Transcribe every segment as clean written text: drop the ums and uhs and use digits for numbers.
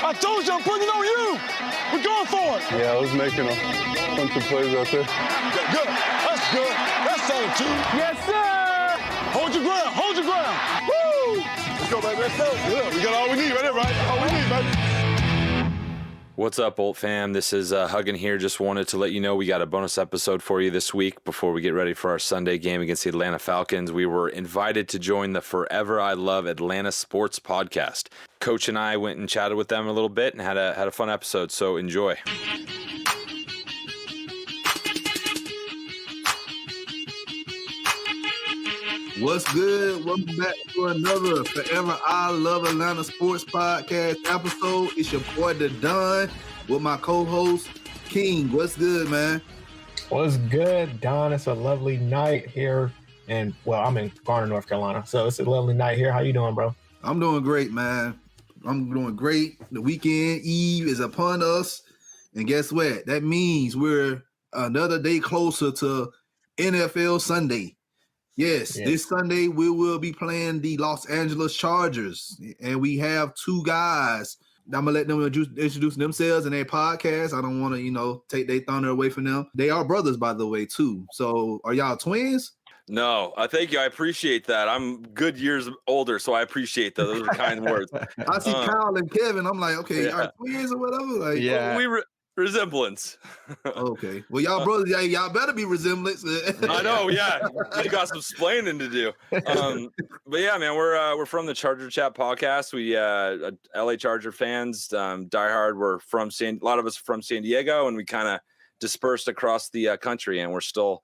I told you I'm putting it on you. We're going for it. Yeah, I was making a bunch of plays out there. Good. That's good. That's solid, too. Yes, sir. Hold your ground. Hold your ground. Woo! Let's go, baby. Let's go. Yeah, we got all we need right there, right? All we need, baby. What's up, Bolt fam? This is Huggin here. Just wanted to let you know we got a bonus episode for you this week before we get ready for our Sunday game against the Atlanta Falcons. We were invited to join the Forever I Love Atlanta Sports podcast. Coach and I went and chatted with them a little bit and had a fun episode, so enjoy. What's good? Welcome back to another Forever I Love Atlanta Sports Podcast episode. It's your boy, The Don, with my co-host, King. What's good, man? What's good, Don? It's a lovely night here. And, well, I'm in Garner, North Carolina, so it's a lovely night here. How you doing, bro? I'm doing great, man. I'm doing great. The weekend eve is upon us. And guess what? That means we're another day closer to NFL Sunday. Yes, this Sunday we will be playing the Los Angeles Chargers, and we have two guys. I'm gonna let them introduce themselves in their podcast. I don't want to, take their thunder away from them. They are brothers, by the way, too. So, are y'all twins? No, thank you. I appreciate that. I'm good years older, so I appreciate that. Those are kind words. I see Kyle and Kevin. I'm like, okay, y'all twins or whatever. Like, yeah, resemblance. Okay. Well, y'all brothers, y'all better be resemblance. I know, yeah. You got some splaining to do. But yeah, man, we're from the Charger Chat podcast. We LA Charger fans, diehard. We're a lot of us are from San Diego, and we kind of dispersed across the country, and we're still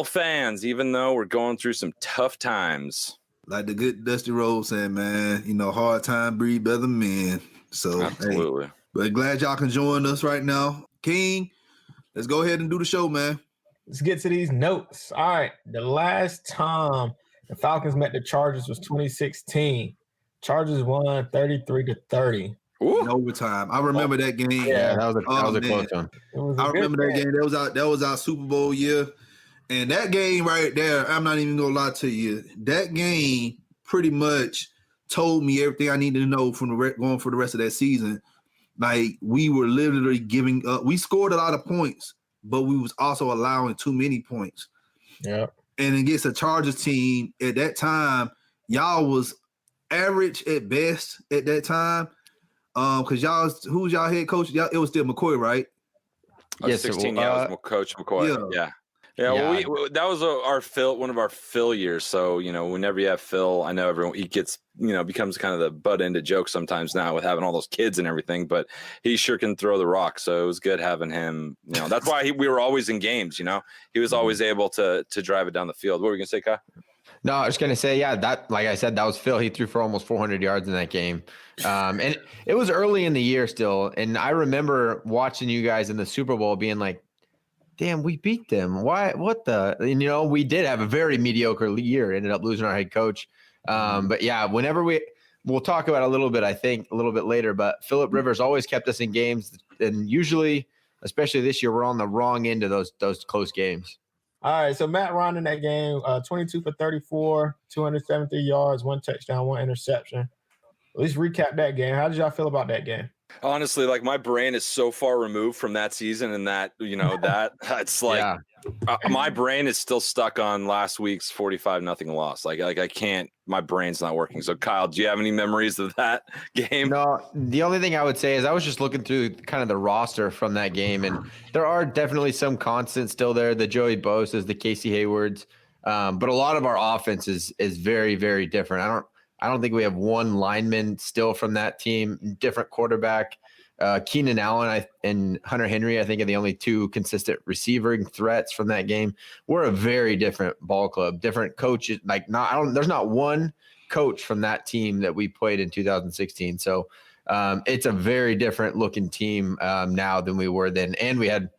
fans, even though we're going through some tough times. Like the good Dusty Rhodes said, man, hard time breed better men. So absolutely. Hey. But glad y'all can join us right now. King, let's go ahead and do the show, man. Let's get to these notes. All right. The last time the Falcons met the Chargers was 2016. Chargers won 33-30. In overtime. I remember that game. Yeah, that was a close one. I remember that game. That was our Super Bowl year. And that game right there, I'm not even going to lie to you. That game pretty much told me everything I needed to know from going for the rest of that season. Like, we were literally giving up. We scored a lot of points, but we was also allowing too many points. Yeah. And against the Chargers team at that time, y'all was average at best at that time. Because who's y'all head coach? It was still McCoy, right? Yes, 16. It was Coach McCoy. Yeah. Well, that was one of our Phil years. So, whenever you have Phil, I know he gets, becomes kind of the butt end of jokes sometimes now with having all those kids and everything, but he sure can throw the rock. So it was good having him, that's why we were always in games, he was always able to drive it down the field. What were you going to say, Kai? No, I was going to say, that, like I said, that was Phil. He threw for almost 400 yards in that game. And it was early in the year still. And I remember watching you guys in the Super Bowl being like, damn, we beat them. Why? What the? And, we did have a very mediocre year. Ended up losing our head coach. But yeah, whenever we'll talk about it a little bit, I think a little bit later. But Phillip Rivers always kept us in games, and usually, especially this year, we're on the wrong end of those close games. All right, so Matt Ryan in that game, 22 for 34, 273 yards, 1 touchdown, 1 interception. At least recap that game. How did y'all feel about that game? Honestly, like, my brain is so far removed from that season, and that, it's like my brain is still stuck on last week's 45-0 loss. Like I can't, my brain's not working. So Kyle, do you have any memories of that game? No, the only thing I would say is I was just looking through kind of the roster from that game, and there are definitely some constants still there. The Joey Bosa's, the Casey Haywards, but a lot of our offense is very, very different. I don't think we have one lineman still from that team, different quarterback. Keenan Allen and Hunter Henry, I think, are the only two consistent receiving threats from that game. We're a very different ball club, different coaches. There's not one coach from that team that we played in 2016. So it's a very different looking team now than we were then. And we had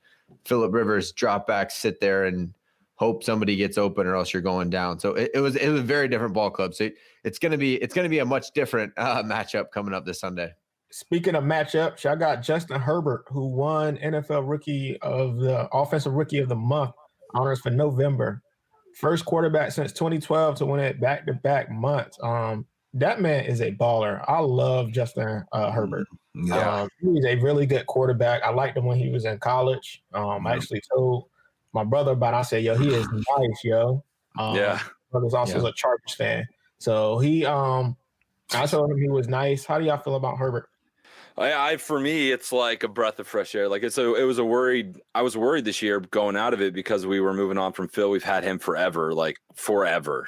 Phillip Rivers drop back, sit there and hope somebody gets open or else you're going down. So it was a very different ball club. So it's going to be a much different matchup coming up this Sunday. Speaking of matchups, I got Justin Herbert, who won NFL Offensive Rookie of the Month honors for November. First quarterback since 2012 to win it back-to-back months. that man is a baller. I love Justin Herbert. Yeah. He's a really good quarterback. I liked him when he was in college. I actually told my brother about it. I said, yo, he is nice, yo. My brother's also a Chargers fan. So I told him he was nice. How do y'all feel about Herbert? For me, it's like a breath of fresh air. Like I was worried this year going out of it because we were moving on from Phil. We've had him forever.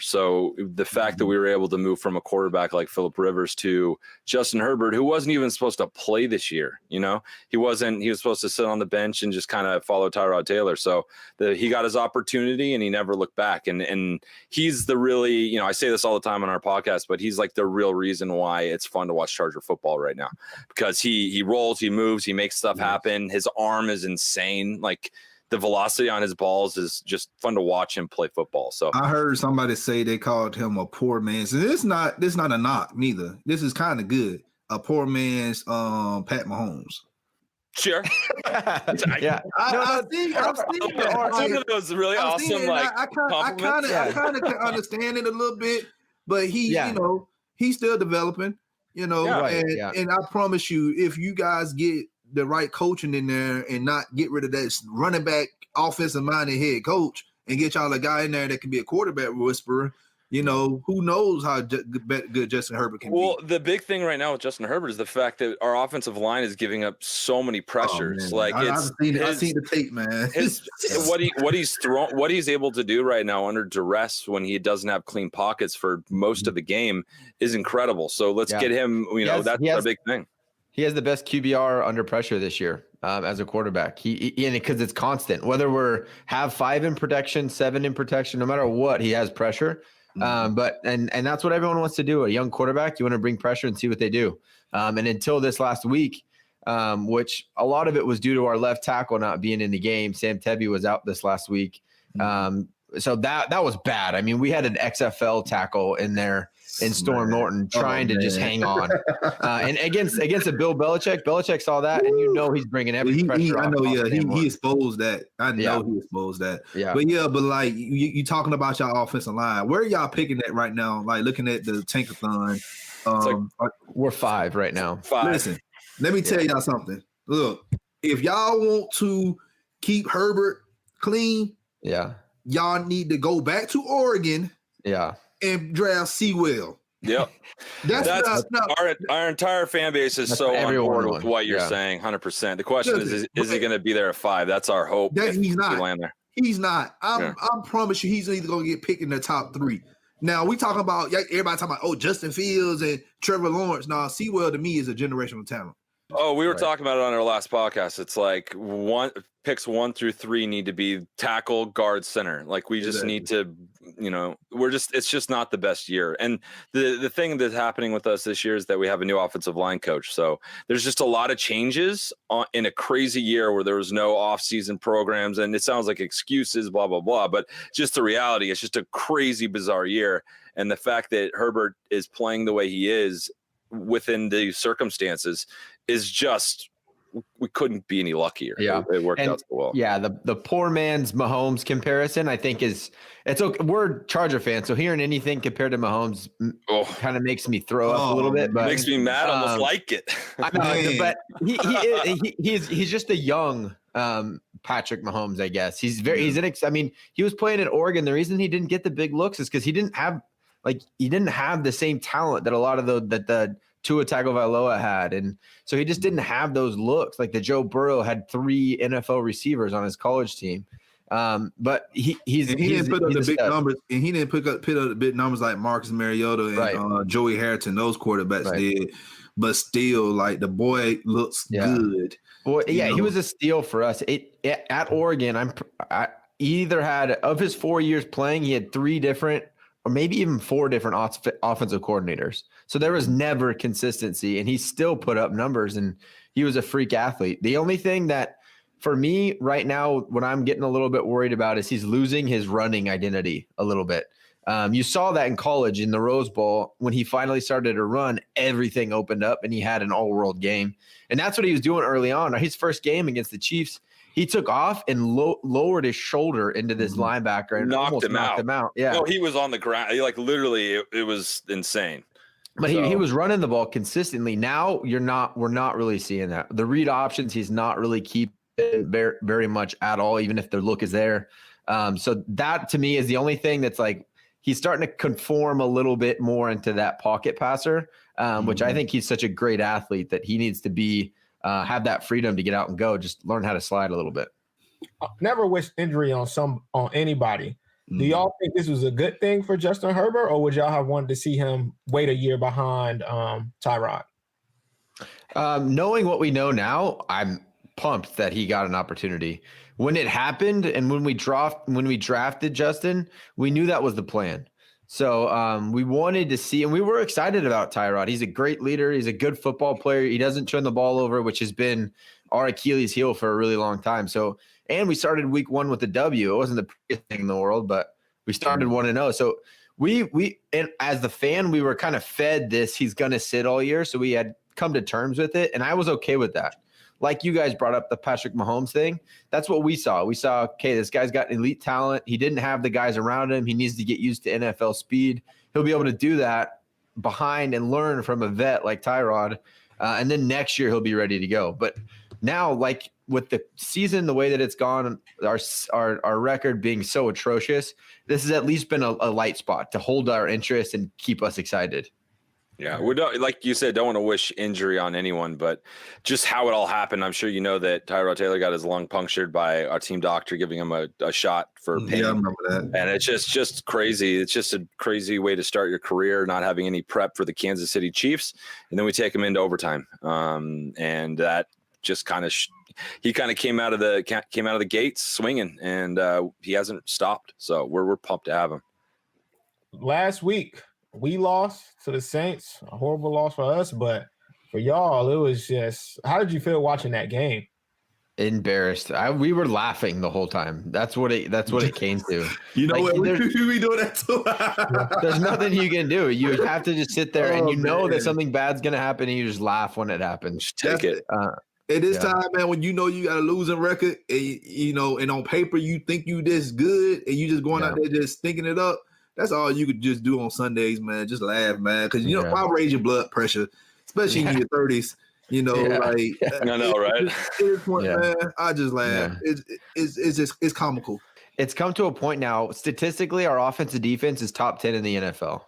So the fact that we were able to move from a quarterback like Phillip Rivers to Justin Herbert, who wasn't even supposed to play this year, he was supposed to sit on the bench and just kind of follow Tyrod Taylor. So he got his opportunity and he never looked back. And he's the really, I say this all the time on our podcast, but he's like the real reason why it's fun to watch Charger football right now, because he rolls, he moves, he makes stuff happen. His arm is insane. Like the velocity on his balls is just fun to watch him play football. So I heard somebody say they called him a poor man's. And this not a knock neither. This is kind of good. A poor man's Pat Mahomes. Sure. I've seen that. It was really awesome. I kind of can understand it a little bit, but he's still developing. And I promise you, if you guys get the right coaching in there and not get rid of that running back offensive minded head coach and get y'all a guy in there that can be a quarterback whisperer, who knows how good Justin Herbert can be. Well, the big thing right now with Justin Herbert is the fact that our offensive line is giving up so many pressures. I've seen the tape, man. What he's able to do right now under duress when he doesn't have clean pockets for most of the game is incredible. So let's get him. That's a big thing. He has the best QBR under pressure this year as a quarterback. Because it's constant. Whether have 5 in protection, 7 in protection, no matter what, he has pressure. But that's what everyone wants to do. A young quarterback, you want to bring pressure and see what they do. And until this last week, which a lot of it was due to our left tackle not being in the game. Sam Tebby was out this last week. So that was bad. I mean, we had an XFL tackle in there in Storm Norton trying to just hang on. And against a Bill Belichick saw that, and he's bringing every pressure. I know, he exposed that. I know he exposed that. Yeah. But like you talking about y'all offensive line. Where are y'all picking at right now? Like looking at the Tankathon. We're 5 right now. 5. Listen, let me tell y'all something. Look, if y'all want to keep Herbert clean, y'all need to go back to Oregon. And draft Sewell. Yep. That's our entire fan base is so on board with what you're saying, 100%. The question is he going to be there at 5? That's our hope. He's not. He's not. I promise you, he's either going to get picked in the top 3. Now, we talking about, everybody talking about, Justin Fields and Trevor Lawrence. Now, Sewell to me is a generational talent. Oh, we were talking about it on our last podcast. It's like picks 1 through 3 need to be tackle, guard, center. Like we just need to, it's just not the best year. And the thing that's happening with us this year is that we have a new offensive line coach. So there's just a lot of changes in a crazy year where there was no off-season programs, and it sounds like excuses, blah, blah, blah. But just the reality, it's just a crazy, bizarre year. And the fact that Herbert is playing the way he is within the circumstances is just, we couldn't be any luckier. Yeah. It worked out so well. Yeah. The poor man's Mahomes comparison, I think it's okay. We're Charger fans, so hearing anything compared to Mahomes kind of makes me throw up a little bit, but makes me mad. Almost like it. I know, but he's just a young Patrick Mahomes, I guess. He was playing at Oregon. The reason he didn't get the big looks is because he didn't have the same talent that a lot of the Tua Tagovailoa had, and so he just didn't have those looks. Like the Joe Burrow had 3 NFL receivers on his college team, but he didn't put up the big numbers, and he didn't pick up the big numbers like Marcus Mariota and Joey Harrington. Those quarterbacks did, but still, like the boy looks good. Well, he was a steal for us. At Oregon, I either had of his 4 years playing, he had 3 different, or maybe even 4 different offensive coordinators. So there was never consistency, and he still put up numbers, and he was a freak athlete. The only thing that for me right now, what I'm getting a little bit worried about is he's losing his running identity a little bit. You saw that in college in the Rose Bowl when he finally started to run, everything opened up and he had an all-world game. And that's what he was doing early on. His first game against the Chiefs, he took off and lowered his shoulder into this linebacker and knocked him out. Yeah. No, he was on the ground. Literally, it was insane. But he was running the ball consistently. Now we're not really seeing that. The read options, he's not really keeping very, very much at all, even if the look is there. So that to me is the only thing that's like he's starting to conform a little bit more into that pocket passer, which I think he's such a great athlete that he needs to be have that freedom to get out and go, just learn how to slide a little bit. Never wish injury on anybody. Do y'all think this was a good thing for Justin Herbert, or would y'all have wanted to see him wait a year behind Tyrod? Knowing what we know now, I'm pumped that he got an opportunity. When it happened and when we drafted Justin, we knew that was the plan. So we wanted to see, and we were excited about Tyrod. He's a great leader. He's a good football player. He doesn't turn the ball over, which has been our Achilles heel for a really long time. So, and we started week 1 with a W. It wasn't the prettiest thing in the world, but we started 1-0. So we and as the fan, we were kind of fed this. He's going to sit all year. So we had come to terms with it. And I was okay with that. Like you guys brought up the Patrick Mahomes thing. That's what we saw. We saw, okay, this guy's got elite talent. He didn't have the guys around him. He needs to get used to NFL speed. He'll be able to do that behind and learn from a vet like Tyrod. And then next year he'll be ready to go. But now, like with the season, the way that it's gone, our record being so atrocious, this has at least been a light spot to hold our interest and keep us excited. Yeah, we don't, like you said, don't want to wish injury on anyone, but just how it all happened. I'm sure you know that Tyrod Taylor got his lung punctured by our team doctor giving him a shot for pain. Yeah, I remember that. And it's just crazy. It's just a crazy way to start your career, not having any prep for the Kansas City Chiefs, and then we take him into overtime. And that just kind of he kind of came out of the gates swinging, and he hasn't stopped. So we're pumped to have him. Last week, we lost to the Saints, a horrible loss for us, but for y'all, it was just, how did you feel watching that game? Embarrassed. We were laughing the whole time. That's what it came to. You know like, what? We doing that too. There's nothing you can do. You have to just sit there and know that something bad's going to happen and you just laugh when it happens. Just take it. At this time, man, when you know you got a losing record, and, and on paper you think you this good and you just going out there just thinking it up, that's all you could just do on Sundays, man. Just laugh, man. Because, why raise your blood pressure, especially in your 30s, like. I know, right? At this point, man, I just laugh. Yeah. It's comical. It's come to a point now, statistically, our offensive defense is top 10 in the NFL.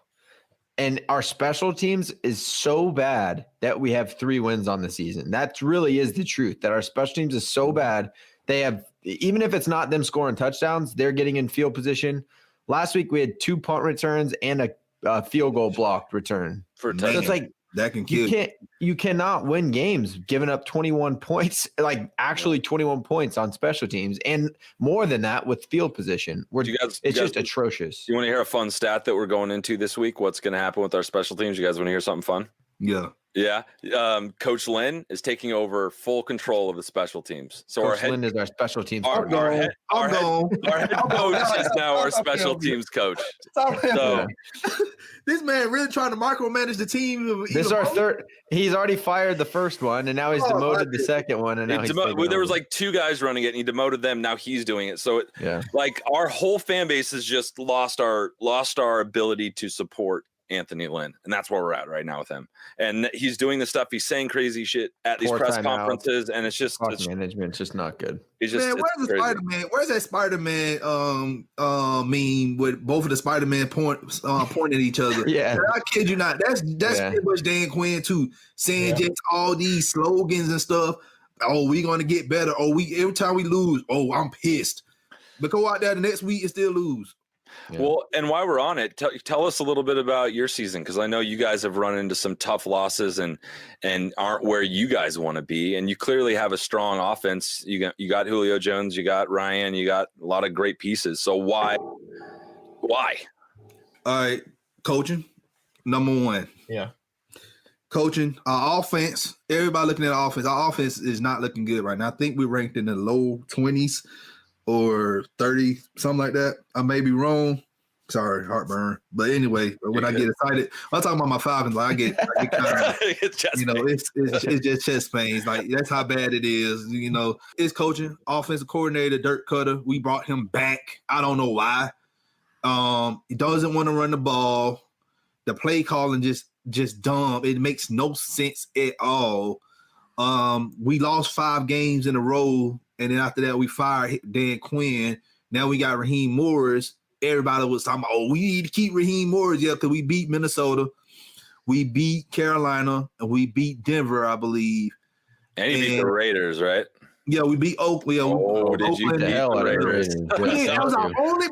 And our special teams is so bad that we have 3 wins on the season. That really is the truth, that our special teams is so bad. They have, even if it's not them scoring touchdowns, they're getting in field position. Last week we had 2 punt returns and a field goal blocked return. So it's like that can kill. You cannot win games giving up 21 points, like actually 21 points on special teams, and more than that with field position. It's just atrocious. You want to hear a fun stat that we're going into this week? What's going to happen with our special teams? You guys want to hear something fun? Yeah. Yeah. Coach Lynn is taking over full control of the special teams. So Coach Lynn is our special teams coach. Our head coach is now our special teams coach. So this man really trying to micromanage the team. This is our third. He's already fired the first one, and now he's demoted the second one. And now there was like 2 guys running it, and he demoted them. Now he's doing it. So like our whole fan base has just lost our ability to support Anthony Lynn, and that's where we're at right now with him. And he's doing the stuff. He's saying crazy shit at these press conferences, and it's just management's just not good. It's just, man, where's the Spider-Man? Where's that Spider-Man meme with both of the Spider-Man pointing at each other? Yeah, man, I kid you not. That's pretty much Dan Quinn too, saying just all these slogans and stuff. Oh, we gonna get better. Oh, every time we lose, oh, I'm pissed. But go out there the next week and still lose. Yeah. Well, and while we're on it, tell us a little bit about your season, because I know you guys have run into some tough losses and aren't where you guys want to be. And you clearly have a strong offense. You got Julio Jones, you got Ryan, you got a lot of great pieces. So why? All right, coaching, number 1. Yeah. Coaching, our offense, everybody looking at our offense. Our offense is not looking good right now. I think we're ranked in the low 20s. Or 30, something like that. I may be wrong. Sorry, heartburn. But anyway, when I get excited, I'm talking about my Falcons. Like I get kind of, it's just chest pains. Like that's how bad it is. It's coaching, offensive coordinator, Dirk Cutter. We brought him back. I don't know why. He doesn't want to run the ball. The play calling just just dumb. It makes no sense at all. We lost 5 games in a row, and then after that, we fired Dan Quinn. Now we got Raheem Morris. Everybody was talking about, we need to keep Raheem Morris, because we beat Minnesota, we beat Carolina, and we beat Denver, I believe. And you beat the Raiders, right? Yeah, we beat Oakland. Did you beat the Raiders? Yeah, that was our only,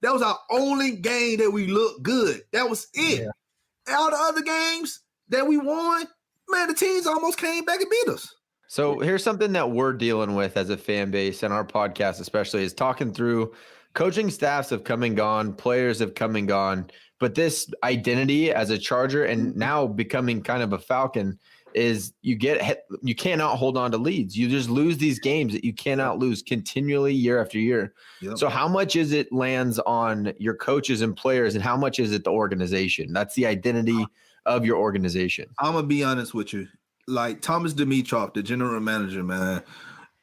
that was our only game that we looked good. That was it. Yeah. All the other games that we won, man, the teams almost came back and beat us. So here's something that we're dealing with as a fan base and our podcast especially is talking through coaching staffs have come and gone, players have come and gone, but this identity as a Charger and now becoming kind of a Falcon is you cannot hold on to leads. You just lose these games that you cannot lose continually year after year. Yep. So how much is it lands on your coaches and players and how much is it the organization? That's the identity of your organization. I'm going to be honest with you. Like Thomas Dimitroff, the general manager, man,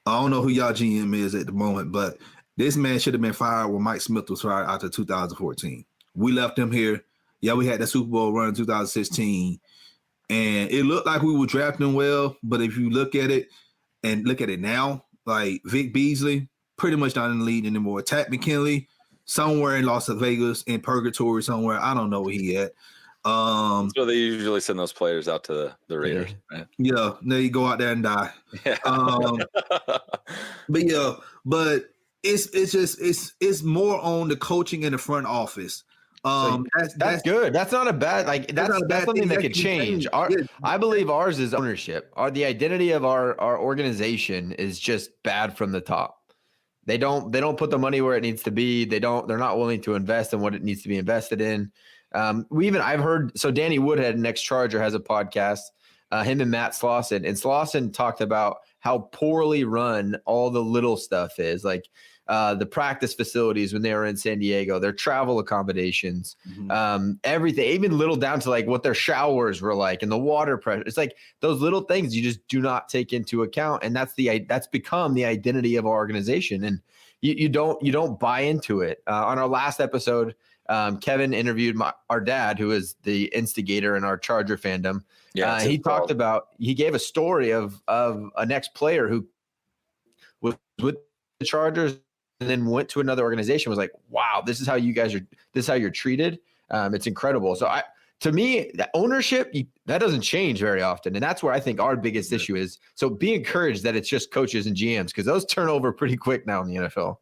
I don't know who y'all GM is at the moment, but this man should have been fired when Mike Smith was fired after 2014. We left him here. Yeah, we had that Super Bowl run in 2016, and it looked like we were drafting well, but if you look at it now, like Vic Beasley, pretty much not in the league anymore. Tat McKinley, somewhere in Las Vegas, in purgatory somewhere. I don't know where he at. So they usually send those players out to the Raiders. Right? Yeah, they go out there and die. Yeah. But it's more on the coaching in the front office. That's good. That's not a bad that's something that could change. I believe ours is ownership. The identity of our organization is just bad from the top. They don't put the money where it needs to be. They're not willing to invest in what it needs to be invested in. I've heard, so Danny Woodhead, next Charger, has a podcast, him and Matt Slauson, and Slauson talked about how poorly run all the little stuff is, like the practice facilities when they were in San Diego, their travel accommodations, everything, even little down to like what their showers were like and the water pressure. It's like those little things you just do not take into account, and that's become the identity of our organization, and you don't buy into it. On our last episode, Kevin interviewed our dad, who is the instigator in our Charger fandom. Yeah, he gave a story of an ex-player who was with the Chargers and then went to another organization, was like, wow, this is how you're treated. It's incredible. So to me, that ownership, that doesn't change very often. And that's where I think our biggest issue is. So be encouraged that it's just coaches and GMs, because those turn over pretty quick now in the NFL.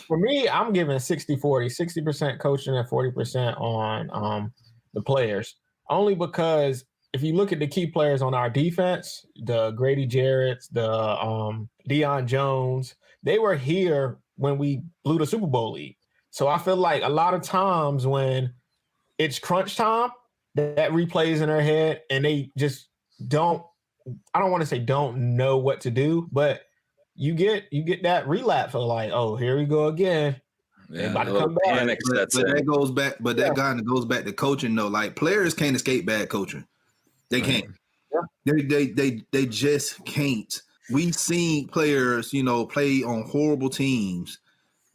For me, I'm giving 60-40, 60% coaching and 40% on the players. Only because if you look at the key players on our defense, the Grady Jarrett's, the Deion Jones, they were here when we blew the Super Bowl lead. So I feel like a lot of times when it's crunch time, that replays in their head and they just don't know what to do, but you get that relapse of like, oh, here we go again. Yeah, about to come back. But that goes back. But that kind of goes back to coaching, though. Like players can't escape bad coaching. They can't. Yeah. They just can't. We've seen players, play on horrible teams,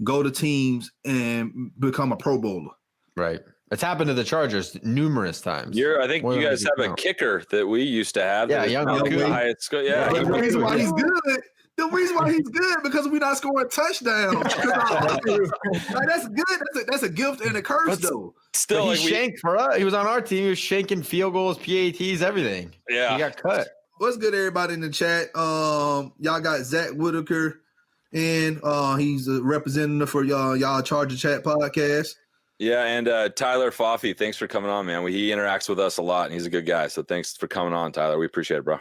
go to teams and become a Pro Bowler. Right. It's happened to the Chargers numerous times. I think you guys have a kicker that we used to have. Yeah, young The reason why he's good. The reason why he's good because we're not scoring touchdowns. Like, that's good. That's a gift and a curse, though. Still, he shanked for us. He was on our team. He was shanking field goals, PATs, everything. Yeah, he got cut. What's good, everybody in the chat? Y'all got Zach Whitaker, and he's a representative for y'all Charger Chat podcast. Yeah, and Tyler Foffey, thanks for coming on, man. He interacts with us a lot, and he's a good guy. So thanks for coming on, Tyler. We appreciate it, bro.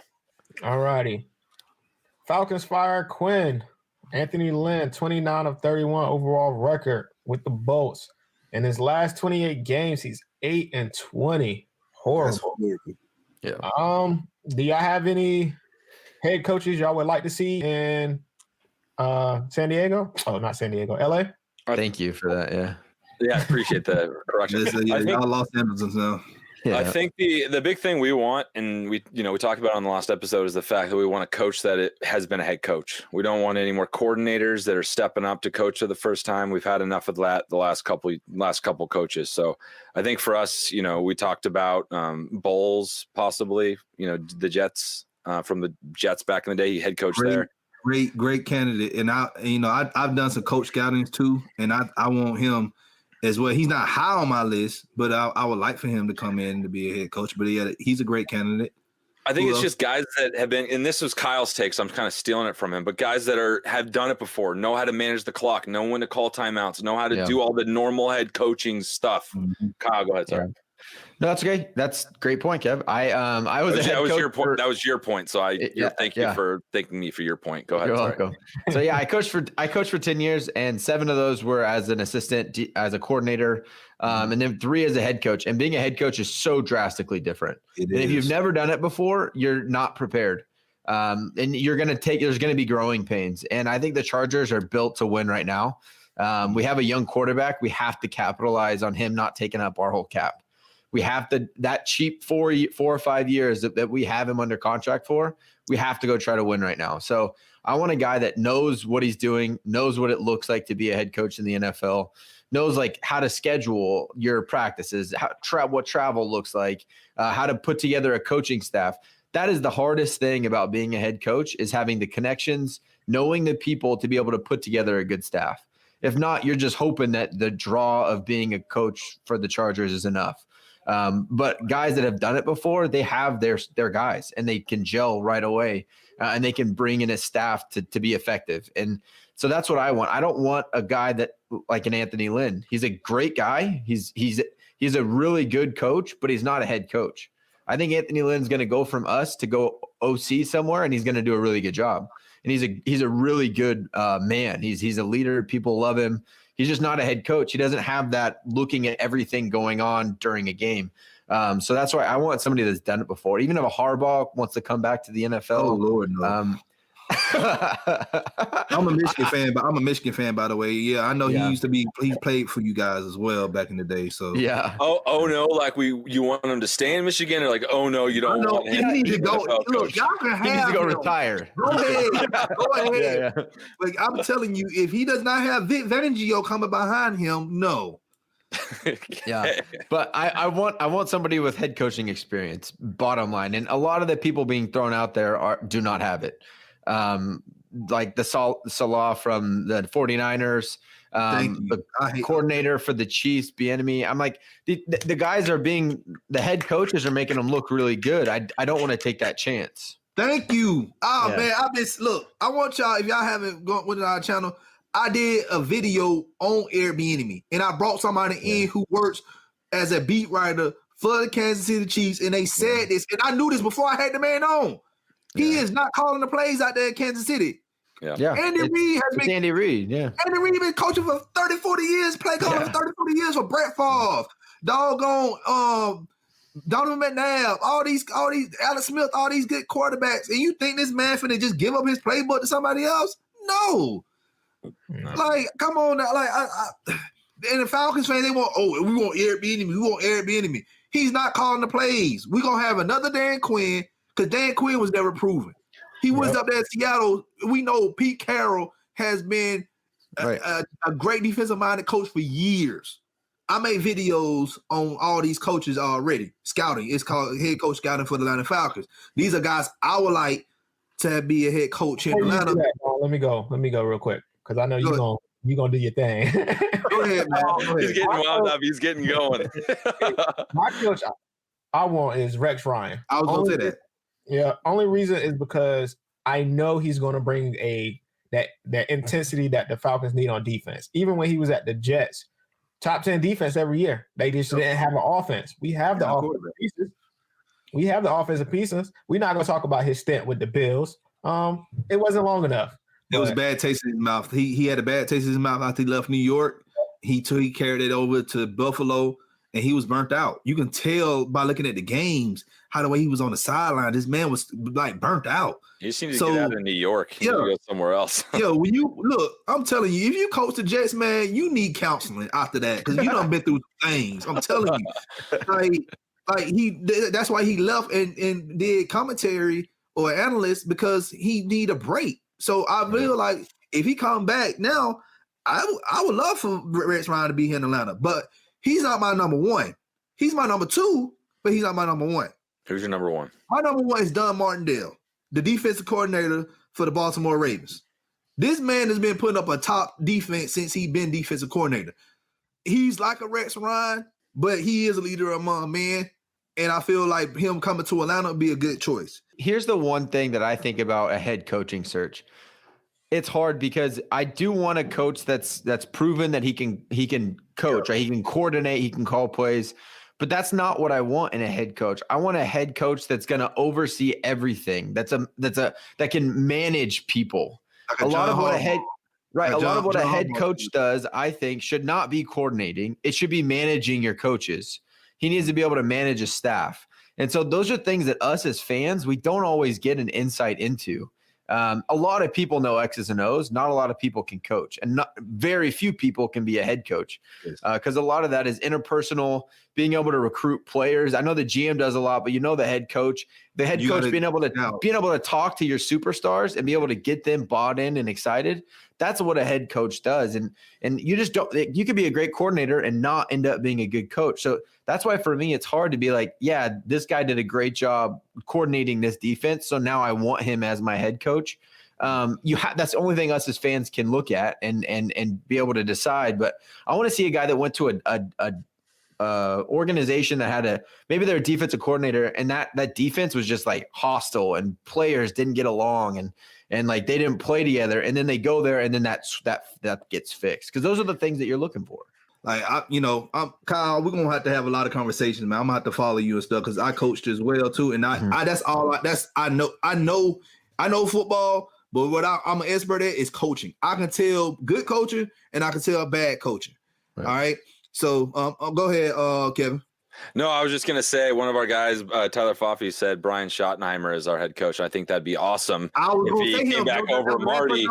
All righty. Falcons fire Quinn. Anthony Lynn, 29 of 31 overall record with the Bolts. In his last 28 games, he's 8-20. Horrible. Yeah. Do y'all have any head coaches y'all would like to see in San Diego? Oh, not San Diego, LA? Thank you for that. Yeah. Yeah, I appreciate that correction. Y'all Los Angeles now. Yeah. I think the big thing we want, and we talked about it on the last episode, is the fact that we want a coach that it has been a head coach. We don't want any more coordinators that are stepping up to coach for the first time. We've had enough of that the last couple coaches. So I think for us, we talked about Bowles possibly, the Jets from the Jets back in the day, he head coach there. Great candidate. And I've done some coach scoutings too, and I want him as well. He's not high on my list, but I would like for him to come in to be a head coach. But he's a great candidate. I think it's just guys that have been, and this was Kyle's take, so I'm kind of stealing it from him, but guys that have done it before, know how to manage the clock, know when to call timeouts, know how to do all the normal head coaching stuff. Mm-hmm. Kyle, go ahead, sorry. Yeah. No, that's okay. That's a great point, Kev. I was that was your point. That was your point. So thank you for thanking me for your point. Go ahead. You're welcome. So I coached for 10 years, and 7 of those were as an assistant, as a coordinator, and then 3 as a head coach. And being a head coach is so drastically different. And if you've never done it before, you're not prepared. And there's going to be growing pains. And I think the Chargers are built to win right now. We have a young quarterback. We have to capitalize on him not taking up our whole cap. We have to, that cheap 4 or 5 years that we have him under contract for, we have to go try to win right now. So I want a guy that knows what he's doing, knows what it looks like to be a head coach in the NFL, knows like how to schedule your practices, what travel looks like, how to put together a coaching staff. That is the hardest thing about being a head coach, is having the connections, knowing the people to be able to put together a good staff. If not, you're just hoping that the draw of being a coach for the Chargers is enough. But guys that have done it before, they have their guys, and they can gel right away, and they can bring in a staff to be effective. And so that's what I want. I don't want a guy that like an Anthony Lynn. He's a great guy. He's a really good coach, but he's not a head coach. I think Anthony Lynn's going to go from us to go OC somewhere, and he's going to do a really good job. And he's a really good man. He's a leader. People love him. He's just not a head coach. He doesn't have that looking at everything going on during a game. So that's why I want somebody that's done it before. Even if a Harbaugh wants to come back to the NFL. Oh, Lord, no. I'm a Michigan fan, by the way. Yeah, I know he played for you guys as well back in the day. So yeah. Oh no, like you want him to stay in Michigan, or like, oh no, you don't want him. He needs to go. Look, y'all can have he needs to go him. retire. Go ahead. Yeah. Like I'm telling you, if he does not have Vic Fangio coming behind him, no. Yeah, but I want somebody with head coaching experience. Bottom line, and a lot of the people being thrown out there do not have it. Like the Salah from the 49ers, the coordinator for the Chiefs, Bieniemy. I'm like, the guys are the head coaches are making them look really good. I don't want to take that chance. Thank you. Man, I want y'all, if y'all haven't gone with our channel, I did a video on Airbnb, and I brought somebody in who works as a beat writer for the Kansas City Chiefs, and they said this, and I knew this before I had the man on. He is not calling the plays out there in Kansas City. Yeah. Andy Reid has been Andy Reid, Andy Reid been coaching for 30, 40 years, play calling for 30, 40 years for Brett Favre, doggone Donovan McNabb, all these Alex Smith, all these good quarterbacks. And you think this man finna just give up his playbook to somebody else? No. Like, come on now. Like, and the Falcons fans, we want Airbnb. He's not calling the plays. We're gonna have another Dan Quinn, because Dan Quinn was never proven. He was up there in Seattle. We know Pete Carroll has been a great defensive-minded coach for years. I made videos on all these coaches already. Scouting. It's called head coach scouting for the Atlanta Falcons. These are guys I would like to be a head coach in Atlanta. Let me go real quick, because I know you're gonna do your thing. Go ahead, man. He's getting wound up. He's getting going. My coach I want is Rex Ryan. I was gonna say that. Yeah, only reason is because I know he's going to bring that intensity that the Falcons need on defense. Even when he was at the Jets, top 10 defense every year. They just didn't have an offense. We have the offensive pieces. We have the offensive pieces. We're not going to talk about his stint with the Bills. It wasn't long enough. It was a bad taste in his mouth. He had a bad taste in his mouth after he left New York. He carried it over to Buffalo, and he was burnt out. You can tell by looking at the games how the way he was on the sideline. This man was like burnt out. He just needs to get out of New York. He needs to go somewhere else. When you look, I'm telling you, if you coach the Jets, man, you need counseling after that, because you done been through things. I'm telling you, That's why he left and did commentary or analyst, because he need a break. So I feel like if he come back now, I would love for Rex Ryan to be here in Atlanta, but he's not my number one. He's my number two, but he's not my number one. Who's your number one? My number one is Don Martindale, the defensive coordinator for the Baltimore Ravens. This man has been putting up a top defense since he's been defensive coordinator. He's like a Rex Ryan, but he is a leader among men, and I feel like him coming to Atlanta would be a good choice. Here's the one thing that I think about a head coaching search. It's hard because I do want a coach that's proven that he can coach, right? He can coordinate, he can call plays, but that's not what I want in a head coach. I want a head coach that's going to oversee everything. That can manage people. A lot of what a head coach does, I think, should not be coordinating. It should be managing your coaches. He needs to be able to manage a staff. And so those are things that us as fans, we don't always get an insight into. A lot of people know X's and O's. Not a lot of people can coach, and very few people can be a head coach, because a lot of that is interpersonal, being able to recruit players. I know the GM does a lot, but the head coach, being able to talk to your superstars and be able to get them bought in and excited. That's what a head coach does. And you just don't, you could be a great coordinator and not end up being a good coach. So that's why for me, it's hard to be like, yeah, this guy did a great job coordinating this defense, so now I want him as my head coach. That's the only thing us as fans can look at and be able to decide. But I want to see a guy that went to a organization that had maybe they're a defensive coordinator, and that defense was just like hostile and players didn't get along and like they didn't play together, and then they go there and then that gets fixed, because those are the things that you're looking for. Like I'm Kyle, we're gonna have to have a lot of conversations, man. I'm gonna have to follow you and stuff because I coached as well too, and I know football, but what I'm an expert at is coaching. I can tell good coaching and I can tell bad coaching. Right. All right. So go ahead, Kevin. No, I was just going to say one of our guys, Tyler Foffey, said Brian Schottenheimer is our head coach. I think that'd be awesome if he came back over Marty.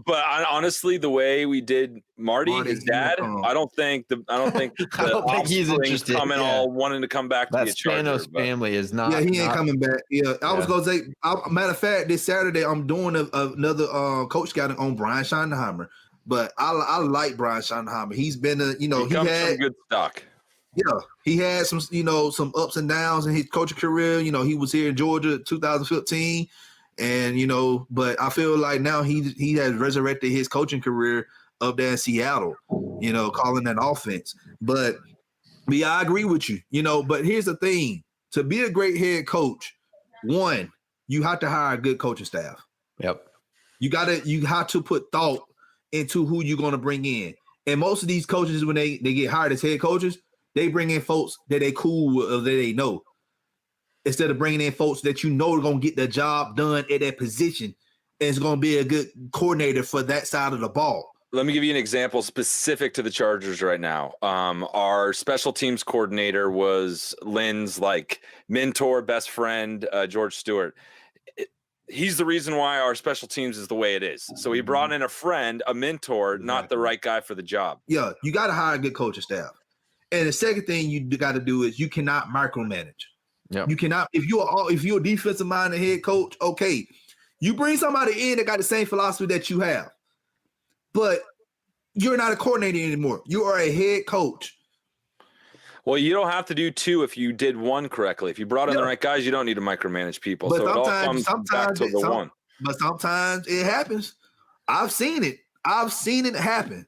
But honestly, the way we did Marty, his dad, I don't think he's interested. Coming all wanting to come back to the Charger. Spanos family is not. Yeah, he ain't coming back. Yeah, I was going to say, matter of fact, this Saturday I'm doing another coach scouting on Brian Schottenheimer. But I like Brian Schottenheimer. He's been he had some good stock. Yeah, he had some ups and downs in his coaching career. He was here in Georgia 2015, and but I feel like now he has resurrected his coaching career up there in Seattle. Calling that offense. But yeah, I agree with you. But here's the thing: to be a great head coach, one, you have to hire a good coaching staff. Yep. You have to put thought into who you're going to bring in. And most of these coaches, when they get hired as head coaches, they bring in folks that they cool with or that they know, instead of bringing in folks that are going to get the job done at that position and it's going to be a good coordinator for that side of the ball. Let me give you an example specific to the Chargers right now. Our special teams coordinator was Lynn's mentor, best friend, George Stewart. He's the reason why our special teams is the way it is. So he brought in a friend, a mentor, not the right guy for the job. Yeah, you got to hire a good coaching staff. And the second thing you got to do is you cannot micromanage. Yeah. You cannot, if you're a defensive minded head coach, okay, you bring somebody in that got the same philosophy that you have, but you're not a coordinator anymore. You are a head coach. Well, you don't have to do two if you did one correctly. If you brought in the right guys, you don't need to micromanage people. But so it all comes back to the one. But sometimes it happens. I've seen it. Happen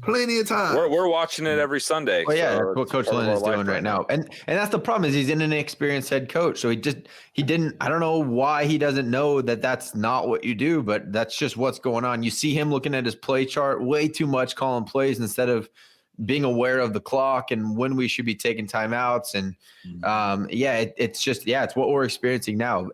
plenty of times. We're watching it every Sunday. Well, yeah, that's what Coach Lynn is doing right now. And that's the problem, is he's an inexperienced head coach. So he didn't, I don't know why he doesn't know that that's not what you do, but that's just what's going on. You see him looking at his play chart way too much, calling plays instead of being aware of the clock and when we should be taking timeouts. And it's what we're experiencing now.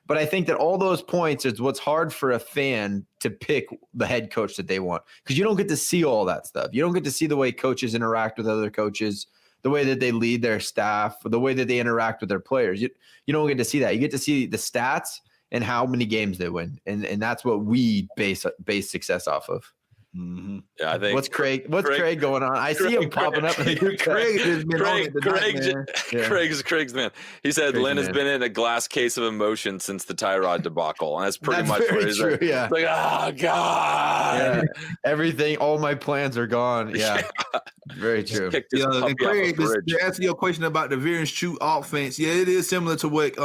But I think that all those points is what's hard for a fan to pick the head coach that they want, because you don't get to see all that stuff. You don't get to see the way coaches interact with other coaches, the way that they lead their staff, the way that they interact with their players. You don't get to see that. You get to see the stats and how many games they win. And that's what we base success off of. Mm-hmm. Yeah, I think. What's Craig going on? I see him popping up. Craig's man. He said Lynn has been in a glass case of emotion since the Tyrod debacle, and that's pretty much what he's true. Yeah, like, oh god, yeah. Everything, all my plans are gone. Yeah, very true. And Craig, to answer your question about the Veer's true offense, yeah, it is similar to what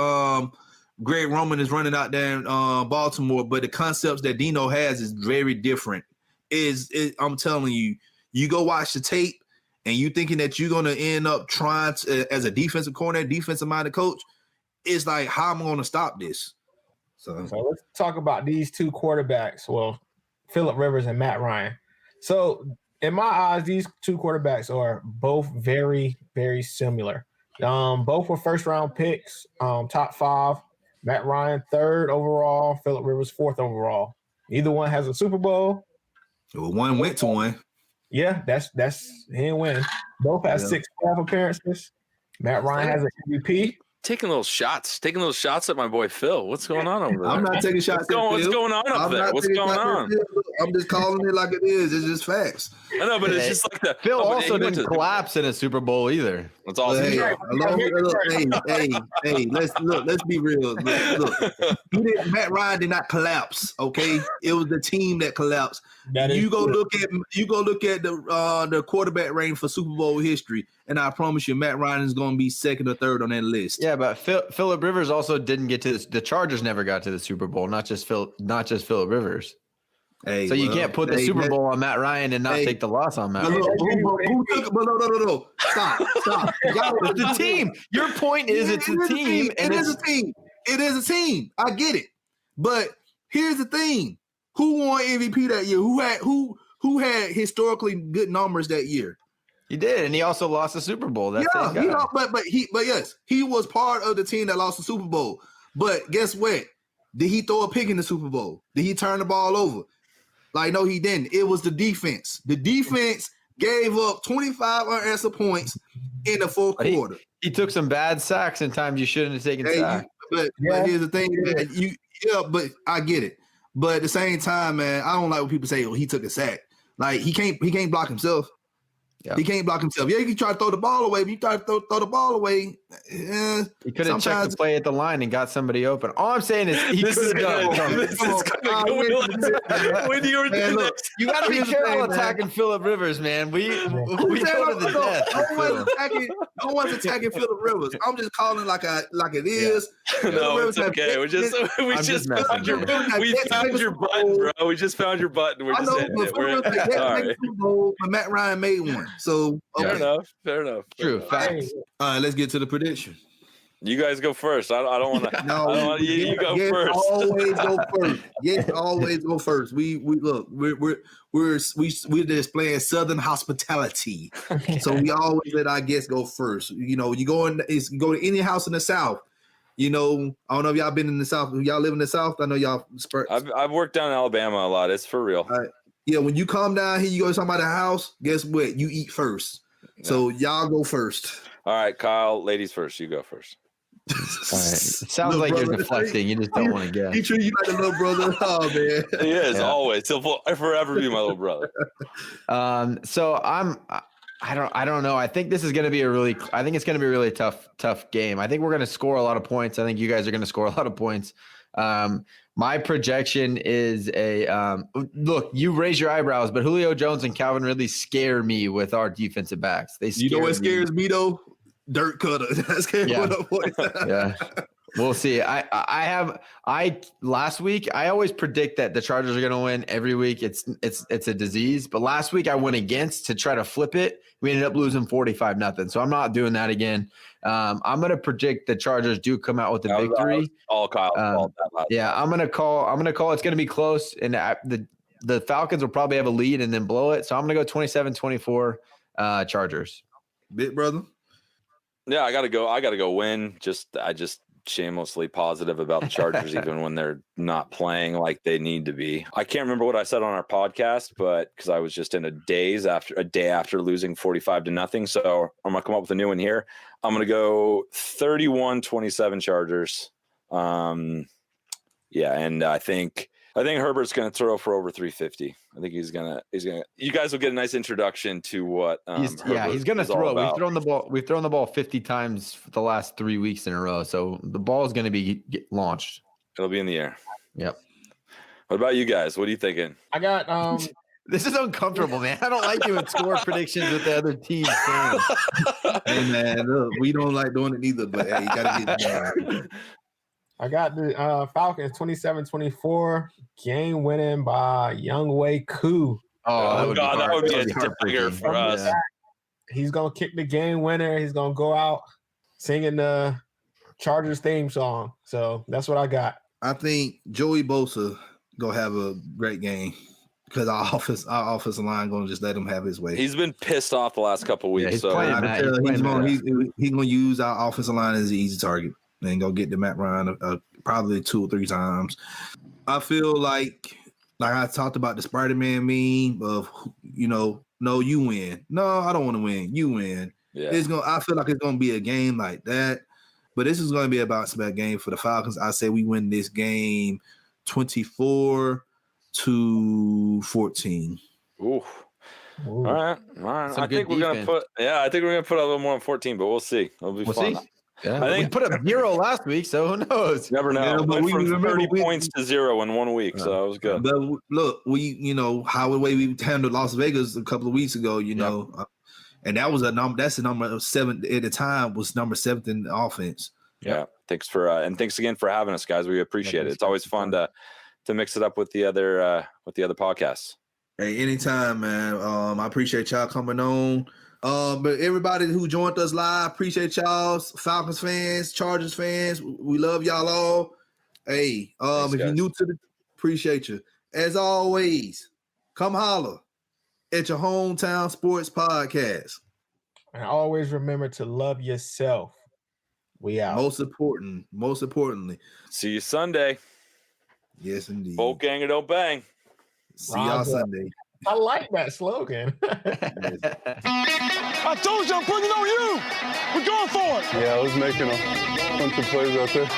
Greg Roman is running out there in Baltimore, but the concepts that Dino has is very different. I'm telling you, you go watch the tape and you thinking that you're going to end up trying to, as a defensive coordinator, defensive-minded coach, it's like, how am I going to stop this? So let's talk about these two quarterbacks. Well, Phillip Rivers and Matt Ryan. So in my eyes, these two quarterbacks are both very, very similar. Both were first-round picks, top 5. Matt Ryan, 3rd overall. Phillip Rivers, 4th overall. Either one has a Super Bowl. Well, one went to one. Yeah, that's he didn't win. Both have 6 playoff appearances. Matt Ryan has an MVP. Taking little shots at my boy Phil. What's going on over there? I'm not taking shots. What's going on up there? What's going on? I'm just calling it like it is. It's just facts. I know, but it's just like that. Phil also didn't collapse in a Super Bowl either. That's awesome. Hey, let's be real. Look, Matt Ryan did not collapse. Okay, it was the team that collapsed. You go look at the quarterback ranking for Super Bowl history, and I promise you, Matt Ryan is going to be 2nd or 3rd on that list. Yeah, but Phillip Rivers also didn't get to the Chargers. Never got to the Super Bowl. Not just Phillip Rivers. Hey, so you can't put the Super Bowl on Matt Ryan and not take the loss on Matt Ryan. No. Stop. It's the team. Your point is it's a team. It is a team. It is a team. I get it. But here's the thing. Who won MVP that year? Who had historically good numbers that year? He did, and he also lost the Super Bowl. But yes, he was part of the team that lost the Super Bowl. But guess what? Did he throw a pick in the Super Bowl? Did he turn the ball over? Like, no, he didn't. It was the defense. The defense gave up 25 unanswered points in the 4th quarter. He took some bad sacks in times you shouldn't have taken sacks. But here's the thing, man. But I get it. But at the same time, man, I don't like when people say, "Oh, he took a sack." Like he can't block himself. Yeah. He can't block himself. Yeah, he can try to throw the ball away, but you try to throw the ball away. He could have checked the play at the line and got somebody open. All I'm saying is he could have done. When you were doing this, you got to be careful attacking Phillip Rivers, man. We go to the death. No one's attacking Phillip Rivers. I'm just calling like it is. No, it's okay. We just found your button, bro. We just found your button. We're just hitting it. Sorry. But Matt Ryan made one. So fair enough. True facts. All right, let's get to the prediction. You guys go first. I don't want to. No, you go first. Always go first. Yes, always go first. We're displaying Southern hospitality, so we always let our guests go first. You know, you go to any house in the South. You know, I don't know if y'all been in the South. Y'all live in the South. I know y'all. I've worked down in Alabama a lot. It's for real. Yeah, when you come down here, you go to somebody's house. Guess what? You eat first. Yeah. So y'all go first. All right, Kyle. Ladies first. You go first. All right. It sounds like you're deflecting. You just don't want to guess. He treat you like a little brother. Oh man, he is always. He'll forever be my little brother. So I don't know. I think this is going to be a really tough game. I think we're going to score a lot of points. I think you guys are going to score a lot of points. My projection is look, you raise your eyebrows, but Julio Jones and Calvin Ridley scare me with our defensive backs. You know what scares me though? Dirt cutter. That's yeah. We'll see. Last week I always predict that the Chargers are going to win every week. It's a disease. But last week I went against to try to flip it. We ended up losing 45-0. So I'm not doing that again. I'm going to predict the Chargers do come out with the victory. All Kyle. I'm going to call. It's going to be close, and the Falcons will probably have a lead and then blow it. So I'm going to go 27-24 Chargers. Big brother. Yeah, I got to go win. I just shamelessly positive about the Chargers even when they're not playing like they need to be. I can't remember what I said on our podcast, but because I was just in a day after losing 45-0. So I'm gonna come up with a new one here. I'm gonna go 31-27 Chargers. And I think I think Herbert's going to throw for over 350. I think he's gonna. You guys will get a nice introduction to what. He's going to throw. We've thrown the ball 50 times for the last 3 weeks in a row. So the ball is going to be launched. It'll be in the air. Yep. What about you guys? What are you thinking? I got This is uncomfortable, man. I don't like doing score predictions with the other team. Hey, man, look, we don't like doing it either, but hey, you got to get it done. I got the Falcons 27-24, game winning by Younghoe Koo. Oh, God, that would be a tiger for us. Yeah. He's going to kick the game winner. He's going to go out singing the Chargers theme song. So that's what I got. I think Joey Bosa going to have a great game. Because our offensive line going to just let him have his way. He's been pissed off the last couple of weeks. He's going to use our offensive line as an easy target and go get the Matt Ryan probably 2 or 3 times. I feel like I talked about the Spider-Man meme of, no, you win. No, I don't want to win. You win. Yeah. I feel like it's going to be a game like that. But this is going to be a bounce-back game for the Falcons. I say we win this game 24-14. Ooh. All right. I think we're gonna put a little more on 14, but we'll see. It'll be fun. See. Yeah. I think we put up 0 last week, so who knows? Never know. Yeah, but we went from 30 points to 0 in 1 week, so that was good. But look, how the way we handled Las Vegas a couple of weeks ago, and that was that's the number 7 at the time, was number 7 in the offense. Yeah. Thanks again for having us, guys. We appreciate it. It's always fun to mix it up with the other podcasts. Hey, anytime, man. I appreciate y'all coming on. But everybody who joined us live, appreciate y'all. Falcons fans, Chargers fans, we love y'all all. Hey, thanks, if you're new to appreciate you. As always, come holler at your hometown sports podcast. And always remember to love yourself. We out. Most importantly. See you Sunday. Yes, indeed. Bolt gang or don't bang. See y'all Sunday. I like that slogan. I told you I'm putting it on you. We're going for it. Yeah, I was making a bunch of plays out there.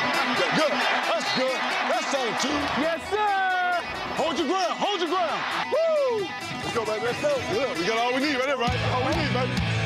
Good. That's good. That's solid too. Yes, sir. Hold your ground. Woo! Let's go, baby. Let's go. Yeah, we got all we need right there, right? All we need, baby.